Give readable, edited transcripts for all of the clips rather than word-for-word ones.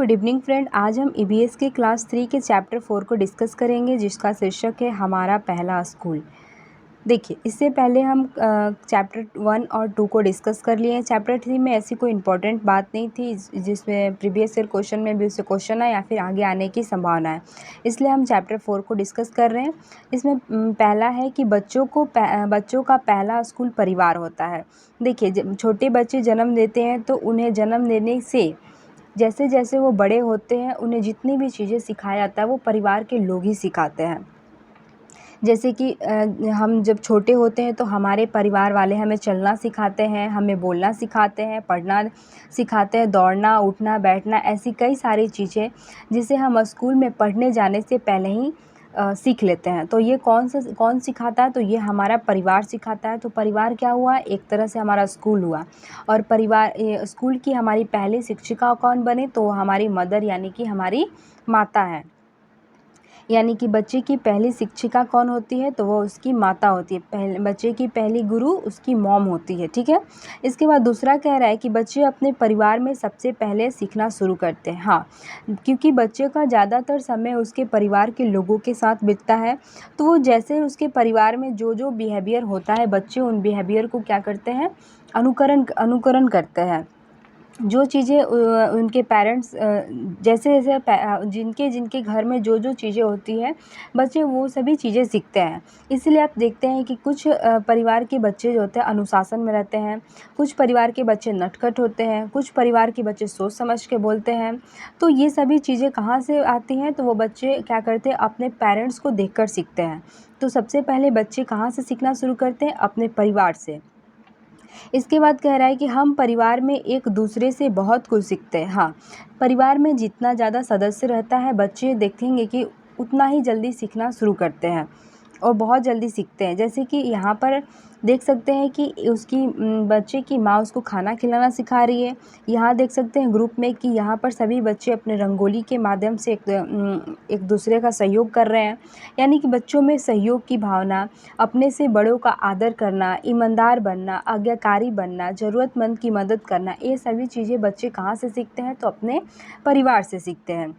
Good evening friend. आज हम EVS के क्लास 3 के चैप्टर 4 को डिस्कस करेंगे, जिसका शीर्षक है हमारा पहला स्कूल। देखिए, इससे पहले हम चैप्टर 1 और 2 को डिस्कस कर लिए हैं। चैप्टर 3 में ऐसी कोई इम्पोर्टेंट बात नहीं थी जिसमें प्रीवियस ईयर क्वेश्चन में भी उससे क्वेश्चन आए या फिर आगे आने की संभावना है, इसलिए हम चैप्टर 4 को डिस्कस कर रहे हैं। इसमें पहला है कि बच्चों का पहला स्कूल परिवार होता है। देखिए, जब छोटे बच्चे जन्म लेते हैं तो उन्हें जन्म लेने से जैसे जैसे वो बड़े होते हैं उन्हें जितनी भी चीज़ें सिखाया जाता है वो परिवार के लोग ही सिखाते हैं। जैसे कि हम जब छोटे होते हैं तो हमारे परिवार वाले हमें चलना सिखाते हैं, हमें बोलना सिखाते हैं, पढ़ना सिखाते हैं, दौड़ना, उठना, बैठना, ऐसी कई सारी चीज़ें जिसे हम स्कूल में पढ़ने जाने से पहले ही सीख लेते हैं। तो ये कौन सिखाता है? तो ये हमारा परिवार सिखाता है। तो परिवार क्या हुआ? एक तरह से हमारा स्कूल हुआ। और स्कूल की हमारी पहली शिक्षिका कौन बने? तो हमारी मदर यानी कि हमारी माता है। यानी कि बच्चे की पहली शिक्षिका कौन होती है? तो वो उसकी माता होती है। बच्चे की पहली गुरु उसकी मॉम होती है। ठीक है। इसके बाद दूसरा कह रहा है कि बच्चे अपने परिवार में सबसे पहले सीखना शुरू करते हैं। हाँ, क्योंकि बच्चे का ज़्यादातर समय उसके परिवार के लोगों के साथ बीतता है, तो वो जैसे उसके परिवार में जो बिहेवियर होता है, बच्चे उन बिहेवियर को क्या करते हैं? अनुकरण करते हैं। जो चीज़ें उनके पेरेंट्स जैसे जिनके घर में जो चीज़ें होती है, बच्चे वो सभी चीज़ें सीखते हैं। इसलिए आप देखते हैं कि कुछ परिवार के बच्चे जो होते हैं अनुशासन में रहते हैं, कुछ परिवार के बच्चे नटखट होते हैं, कुछ परिवार के बच्चे सोच समझ के बोलते हैं। तो ये सभी चीज़ें कहाँ से आती हैं? तो वो बच्चे क्या करते हैं? अपने पेरेंट्स को देखकर सीखते हैं। तो सबसे पहले बच्चे कहाँ से सीखना शुरू करते हैं? अपने परिवार से। इसके बाद कह रहा है कि हम परिवार में एक दूसरे से बहुत कुछ सीखते हैं। हाँ, परिवार में जितना ज़्यादा सदस्य रहता है, बच्चे देखेंगे कि उतना ही जल्दी सीखना शुरू करते हैं और बहुत जल्दी सीखते हैं। जैसे कि यहाँ पर देख सकते हैं कि बच्चे की माँ उसको खाना खिलाना सिखा रही है। यहाँ देख सकते हैं ग्रुप में कि यहाँ पर सभी बच्चे अपने रंगोली के माध्यम से एक दूसरे का सहयोग कर रहे हैं। यानी कि बच्चों में सहयोग की भावना, अपने से बड़ों का आदर करना, ईमानदार बनना, आज्ञाकारी बनना, ज़रूरतमंद की मदद करना, ये सभी चीज़ें बच्चे कहाँ से सीखते हैं? तो अपने परिवार से सीखते हैं।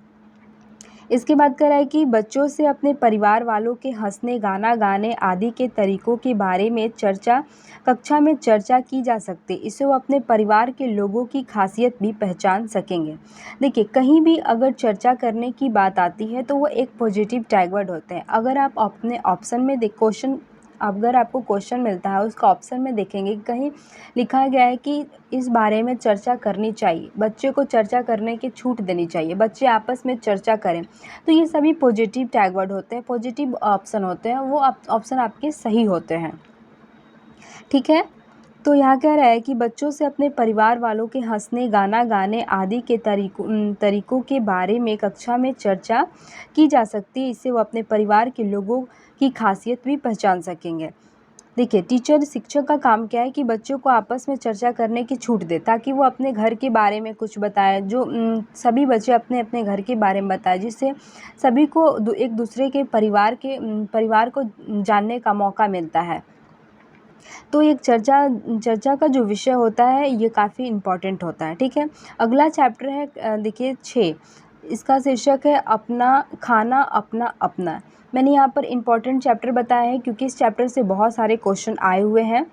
इसके बाद कह रहा है कि बच्चों से अपने परिवार वालों के हंसने, गाना गाने आदि के तरीकों के बारे में कक्षा में चर्चा की जा सकती है। इससे वो अपने परिवार के लोगों की खासियत भी पहचान सकेंगे। देखिए, कहीं भी अगर चर्चा करने की बात आती है तो वो एक पॉजिटिव टैग वर्ड होते हैं। अगर आप अपने ऑप्शन में अगर आपको क्वेश्चन मिलता है, उसका ऑप्शन में देखेंगे कि कहीं लिखा गया है कि इस बारे में चर्चा करनी चाहिए, बच्चे को चर्चा करने की छूट देनी चाहिए, बच्चे आपस में चर्चा करें, तो ये सभी पॉजिटिव टैग वर्ड होते हैं, पॉजिटिव ऑप्शन होते हैं, वो ऑप्शन आपके सही होते हैं। ठीक है। तो यहाँ कह रहा है कि बच्चों से अपने परिवार वालों के हंसने, गाना गाने आदि के तरीकों के बारे में कक्षा में चर्चा की जा सकती है। इससे वो अपने परिवार के लोगों की खासियत भी पहचान सकेंगे। देखिए, शिक्षक का काम क्या है कि बच्चों को आपस में चर्चा करने की छूट दे, ताकि वो अपने घर के बारे में कुछ बताए। सभी बच्चे अपने अपने घर के बारे में बताएं, जिससे सभी को एक दूसरे के परिवार को जानने का मौका मिलता है। तो एक चर्चा का जो विषय होता है ये काफ़ी इम्पॉर्टेंट होता है। ठीक है। अगला चैप्टर है देखिए 6। इसका शीर्षक है अपना खाना अपना अपना। मैंने यहाँ पर इम्पॉर्टेंट चैप्टर बताया है क्योंकि इस चैप्टर से बहुत सारे क्वेश्चन आए हुए हैं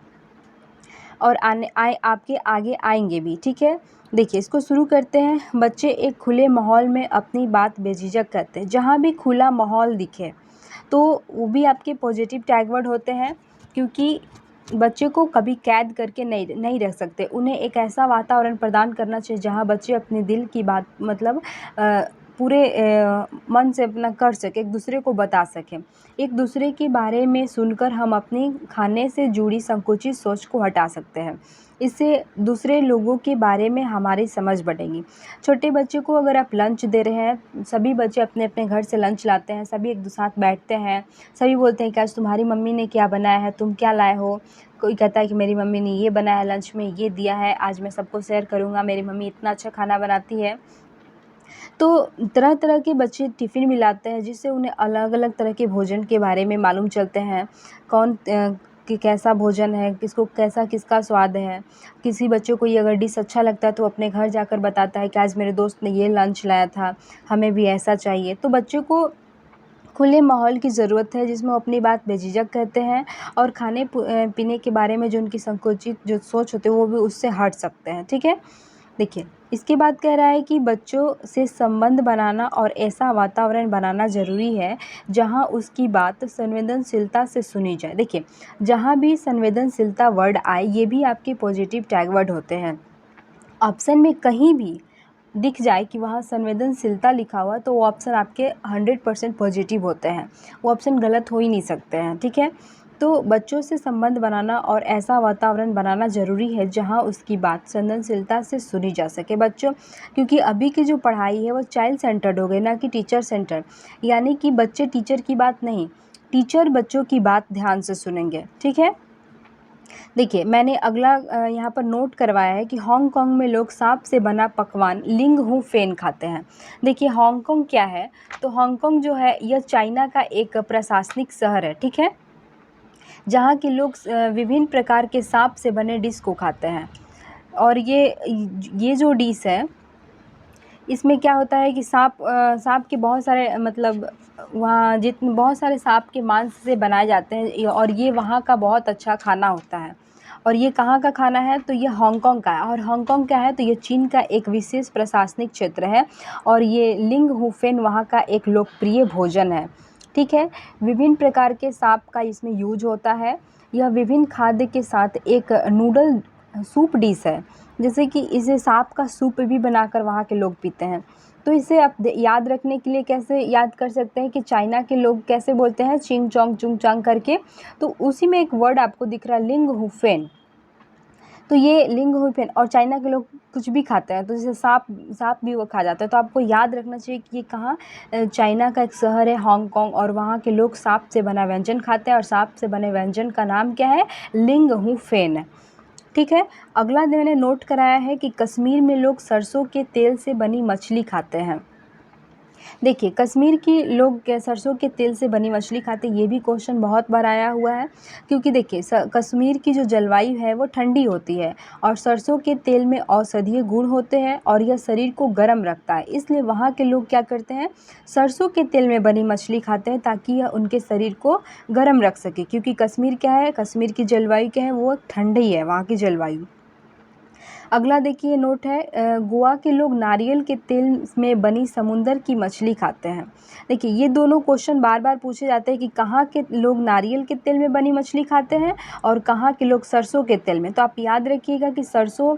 और आपके आगे आएंगे भी। ठीक है। देखिए, इसको शुरू करते हैं। बच्चे एक खुले माहौल में अपनी बात बेझिझक करते हैं। जहाँ भी खुला माहौल दिखे तो वो भी आपके पॉजिटिव टैग वर्ड होते हैं, क्योंकि बच्चे को कभी कैद करके नहीं रख सकते। उन्हें एक ऐसा वातावरण प्रदान करना चाहिए जहाँ बच्चे अपने दिल की बात पूरे मन से अपना कर सके, एक दूसरे को बता सकें। एक दूसरे के बारे में सुनकर हम अपनी खाने से जुड़ी संकुचित सोच को हटा सकते हैं। इससे दूसरे लोगों के बारे में हमारी समझ बढ़ेगी। छोटे बच्चे को अगर आप लंच दे रहे हैं, सभी बच्चे अपने अपने घर से लंच लाते हैं, सभी एक साथ बैठते हैं, सभी बोलते हैं कि आज तुम्हारी मम्मी ने क्या बनाया है, तुम क्या लाए हो। कोई कहता है कि मेरी मम्मी ने ये बनाया, लंच में ये दिया है, आज मैं सबको शेयर करूँगा, मेरी मम्मी इतना अच्छा खाना बनाती है। तो तरह तरह के बच्चे टिफ़िन भी लाते हैं, जिससे उन्हें अलग अलग तरह के भोजन के बारे में मालूम चलते हैं। कि कैसा भोजन है, किसको कैसा किसका स्वाद है। किसी बच्चों को ये अगर डिश अच्छा लगता है तो अपने घर जाकर बताता है कि आज मेरे दोस्त ने ये लंच लाया था, हमें भी ऐसा चाहिए। तो बच्चों को खुले माहौल की ज़रूरत है जिसमें वो अपनी बात बेझिझक कहते हैं और खाने पीने के बारे में जो उनकी संकुचित जो सोच होती है वो भी उससे हट सकते हैं, ठीक है। देखिए, इसके बाद कह रहा है कि बच्चों से संबंध बनाना और ऐसा वातावरण बनाना ज़रूरी है जहाँ उसकी बात संवेदनशीलता से सुनी जाए। देखिए, जहाँ भी संवेदनशीलता वर्ड आए ये भी आपके पॉजिटिव टैग वर्ड होते हैं। ऑप्शन में कहीं भी दिख जाए कि वहाँ संवेदनशीलता लिखा हुआ तो वो ऑप्शन आपके 100% पॉजिटिव होते हैं, वो ऑप्शन गलत हो ही नहीं सकते हैं, ठीक है। तो बच्चों से संबंध बनाना और ऐसा वातावरण बनाना ज़रूरी है जहाँ उसकी बात संवेदनशीलता से सुनी जा सके। बच्चों, क्योंकि अभी की जो पढ़ाई है वो चाइल्ड सेंटर्ड हो गई, ना कि टीचर सेंटर, यानी कि बच्चे टीचर की बात नहीं, टीचर बच्चों की बात ध्यान से सुनेंगे, ठीक है। देखिए, मैंने अगला यहाँ पर नोट करवाया है कि हांगकांग में लोग सांप से बना पकवान लिंग हू फेन खाते हैं। देखिए, हांगकांग क्या है, तो हांगकांग जो है यह चाइना का एक प्रशासनिक शहर है, ठीक है, जहाँ के लोग विभिन्न प्रकार के सांप से बने डिश को खाते हैं। और ये जो डिश है इसमें क्या होता है कि सांप के बहुत सारे मतलब वहाँ जितने बहुत सारे सांप के मांस से बनाए जाते हैं और ये वहाँ का बहुत अच्छा खाना होता है। और ये कहाँ का खाना है, तो ये हांगकांग का है। और हांगकांग क्या है, तो ये चीन का एक विशेष प्रशासनिक क्षेत्र है और ये लिंग हू फेन वहाँ का एक लोकप्रिय भोजन है, ठीक है। विभिन्न प्रकार के सांप का इसमें यूज होता है। यह विभिन्न खाद्य के साथ एक नूडल सूप डिश है, जैसे कि इसे सांप का सूप भी बनाकर वहाँ के लोग पीते हैं। तो इसे आप याद रखने के लिए कैसे याद कर सकते हैं कि चाइना के लोग कैसे बोलते हैं, चिंग चोंग चुंग चांग करके। तो उसी में एक वर्ड आपको दिख रहा है लिंग हुफेन, तो ये लिंग हुफेन। और चाइना के लोग कुछ भी खाते हैं, तो जैसे सांप भी वो खा जाता है। तो आपको याद रखना चाहिए कि ये कहाँ, चाइना का एक शहर है हांगकांग, और वहाँ के लोग सांप से बना व्यंजन खाते हैं और सांप से बने व्यंजन का नाम क्या है, लिंग हुफेन, ठीक है। अगला मैंने नोट कराया है कि कश्मीर में लोग सरसों के तेल से बनी मछली खाते हैं। देखिए, कश्मीर की लोग क्या सरसों के तेल से बनी मछली खाते हैं, ये भी क्वेश्चन बहुत बार आया हुआ है। क्योंकि देखिए, कश्मीर की जो जलवायु है वो ठंडी होती है और सरसों के तेल में औषधीय गुण होते हैं और यह शरीर को गर्म रखता है, इसलिए वहाँ के लोग क्या करते हैं, सरसों के तेल में बनी मछली खाते हैं ताकि यह उनके शरीर को गर्म रख सके। क्योंकि कश्मीर क्या है, कश्मीर की जलवायु क्या है, वो ठंडी है वहाँ की जलवायु। अगला देखिए नोट है, गोवा के लोग नारियल के तेल में बनी समुंदर की मछली खाते हैं। देखिए, ये दोनों क्वेश्चन बार बार पूछे जाते हैं कि कहाँ के लोग नारियल के तेल में बनी मछली खाते हैं और कहाँ के लोग सरसों के तेल में। तो आप याद रखिएगा कि सरसों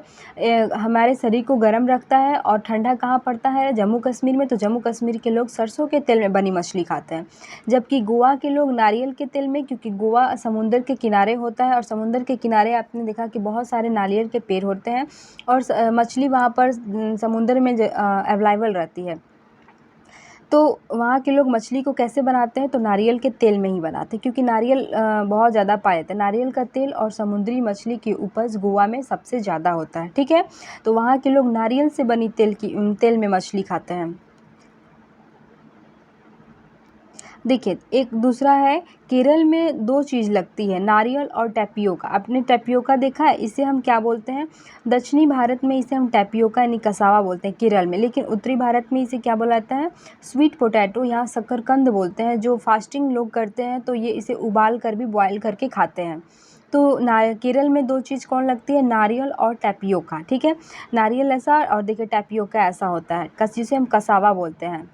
हमारे शरीर को गर्म रखता है और ठंडा कहाँ पड़ता है, जम्मू कश्मीर में। तो जम्मू कश्मीर के लोग सरसों के तेल में बनी मछली खाते हैं, जबकि गोवा के लोग नारियल के तेल में, क्योंकि गोवा समुंदर के किनारे होता है और समुंदर के किनारे आपने देखा कि बहुत सारे नारियल के पेड़ होते हैं और मछली वहाँ पर समुंदर में अवेलेबल रहती है। तो वहाँ के लोग मछली को कैसे बनाते हैं, तो नारियल के तेल में ही बनाते हैं, क्योंकि नारियल बहुत ज़्यादा पाए जाते हैं। नारियल का तेल और समुद्री मछली की उपज गोवा में सबसे ज़्यादा होता है, ठीक है। तो वहाँ के लोग नारियल से बनी तेल में मछली खाते हैं। देखिए, एक दूसरा है, केरल में दो चीज़ लगती है, नारियल और टैपियोका। आपने टैपियोका देखा है, इसे हम क्या बोलते हैं, दक्षिणी भारत में इसे हम टैपियोका यानी कसावा बोलते हैं केरल में, लेकिन उत्तरी भारत में इसे क्या बोला जाता है, स्वीट पोटैटो, यहाँ शकरकंद बोलते हैं। जो फास्टिंग लोग करते हैं तो ये इसे उबाल कर भी बॉयल करके खाते हैं। तो केरल में दो चीज़ कौन लगती है, नारियल और टैपियोका, ठीक है। नारियल ऐसा और देखिए टैपियोका ऐसा होता है, जिसे हम कसावा बोलते हैं।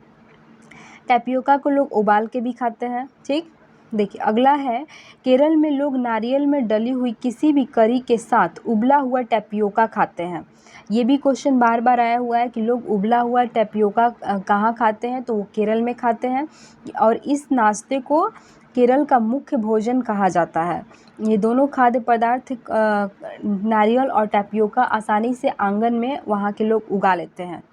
टैपियोका को लोग उबाल के भी खाते हैं, ठीक। देखिए, अगला है, केरल में लोग नारियल में डली हुई किसी भी करी के साथ उबला हुआ टैपियोका खाते हैं। ये भी क्वेश्चन बार बार आया हुआ है कि लोग उबला हुआ टैपियोका कहाँ खाते हैं, तो वो केरल में खाते हैं और इस नाश्ते को केरल का मुख्य भोजन कहा जाता है। ये दोनों खाद्य पदार्थ नारियल और टैपियोका आसानी से आंगन में वहाँ के लोग उगा लेते हैं।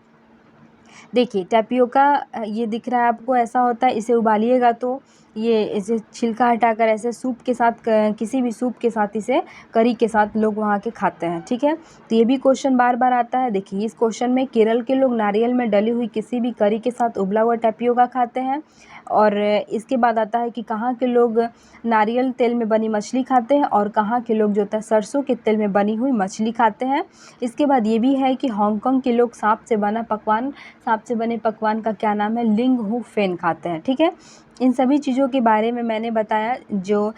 देखिए टैपियोका ये दिख रहा है आपको, ऐसा होता है, इसे उबालिएगा तो ये इसे छिलका हटाकर ऐसे सूप के साथ किसी भी सूप के साथ, इसे करी के साथ लोग वहाँ के खाते हैं, ठीक है। तो ये भी क्वेश्चन बार बार आता है। देखिए इस क्वेश्चन में केरल के लोग नारियल में डली हुई किसी भी करी के साथ उबला हुआ टैपियोका खाते हैं। और इसके बाद आता है कि कहाँ के लोग नारियल तेल में बनी मछली खाते हैं और कहाँ के लोग जो होता है सरसों के तेल में बनी हुई मछली खाते हैं। इसके बाद ये भी है कि हांगकांग के लोग सांप से बने पकवान का क्या नाम है, लिंग हू फेन खाते हैं, ठीक है। इन सभी चीज़ों के बारे में मैंने बताया, जो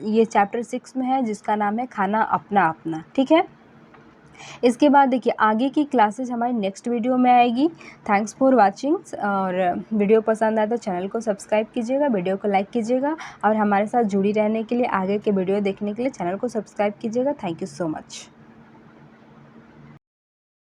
ये चैप्टर 6 में है, जिसका नाम है खाना अपना अपना, ठीक है। इसके बाद देखिए आगे की क्लासेस हमारी नेक्स्ट वीडियो में आएगी। Thanks for watching. और वीडियो पसंद आए तो चैनल को सब्सक्राइब कीजिएगा, वीडियो को लाइक कीजिएगा और हमारे साथ जुड़ी रहने के लिए, आगे के वीडियो देखने के लिए चैनल को सब्सक्राइब कीजिएगा। Thank you so much.